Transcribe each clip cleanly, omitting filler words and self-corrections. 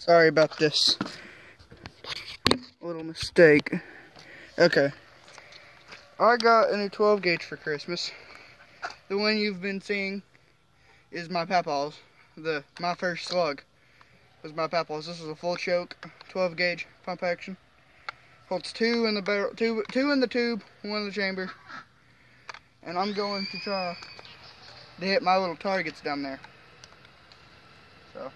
Sorry about this little mistake. Okay. I got a new 12 gauge for Christmas. The one you've been seeing is my Papaw's. My first slug was my Papaw's. This is a full choke 12 gauge pump action. Holds 2 in the barrel, two in the tube, 1 in the chamber. And I'm going to try to hit my little targets down there. So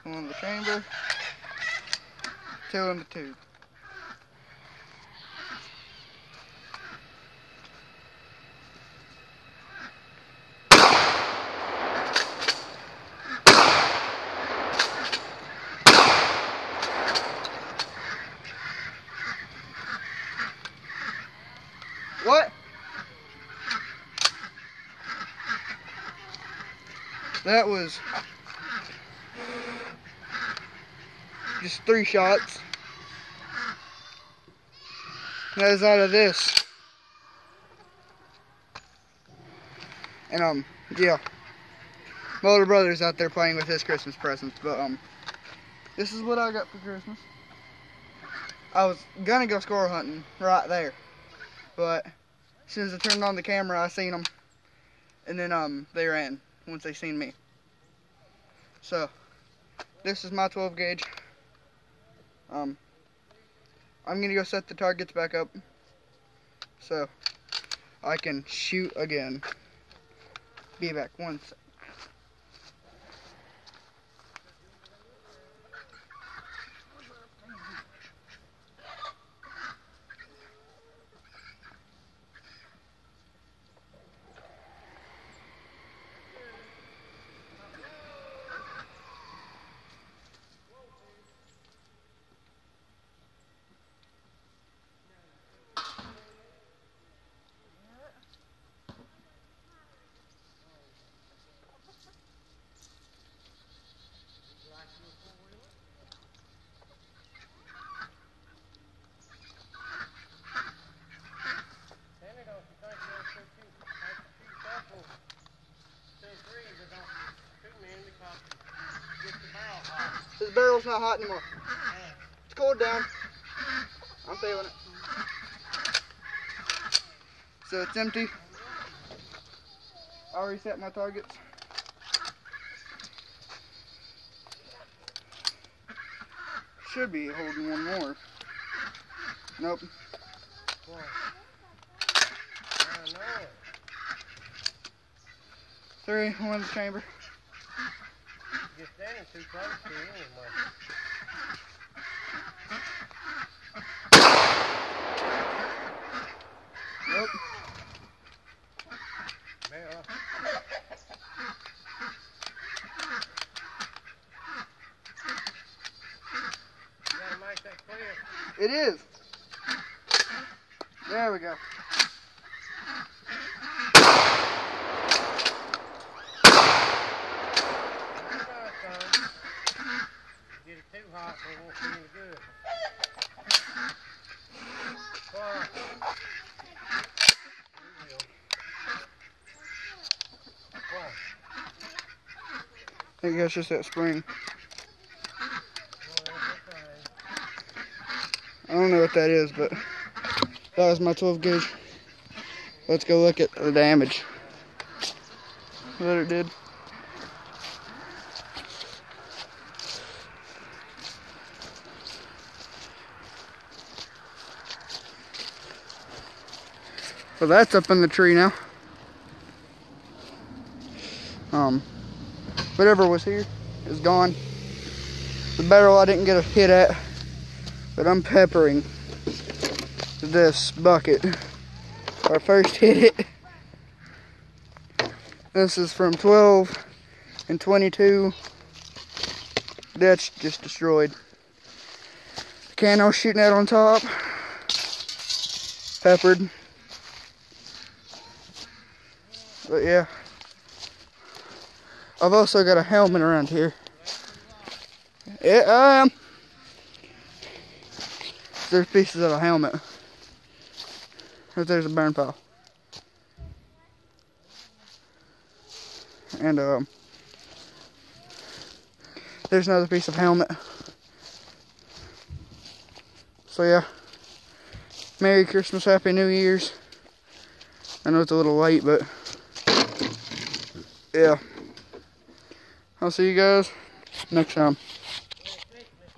1 in the chamber, 2 in the tube. What? That was just 3 shots. That is out of this. And yeah. My older brother's out there playing with his Christmas presents, but this is what I got for Christmas. I was gonna go squirrel hunting right there, but as soon as I turned on the camera, I seen them, and then they ran once they seen me. So this is my 12 gauge. I'm gonna go set the targets back up so I can shoot again. Be back 1 sec. This barrel's not hot anymore. It's cooled down. I'm feeling it. So it's empty. I already set my targets. Should be holding 1 more. Nope. I know it. 3, 1 in the chamber. You're standing too close to it anyway. Nope. Barrel. You gotta make that clear. It is. There we go. Get it too hot, so it won't feel good. Well, I think that's just that spring. I don't know what that is, but that was my 12 gauge. Let's go look at the damage that it did. So that's up in the tree now. Whatever was here is gone. The barrel I didn't get a hit at, but I'm peppering this bucket. I first hit it. This is from 12 and 22. That's just destroyed. The can I was shooting at on top, peppered. But yeah, I've also got a helmet around here. Yeah, there's pieces of a helmet. There's a burn pile. There's another piece of helmet. So yeah, Merry Christmas, Happy New Year's. I know it's a little late, but yeah. I'll see you guys next time.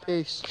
Peace.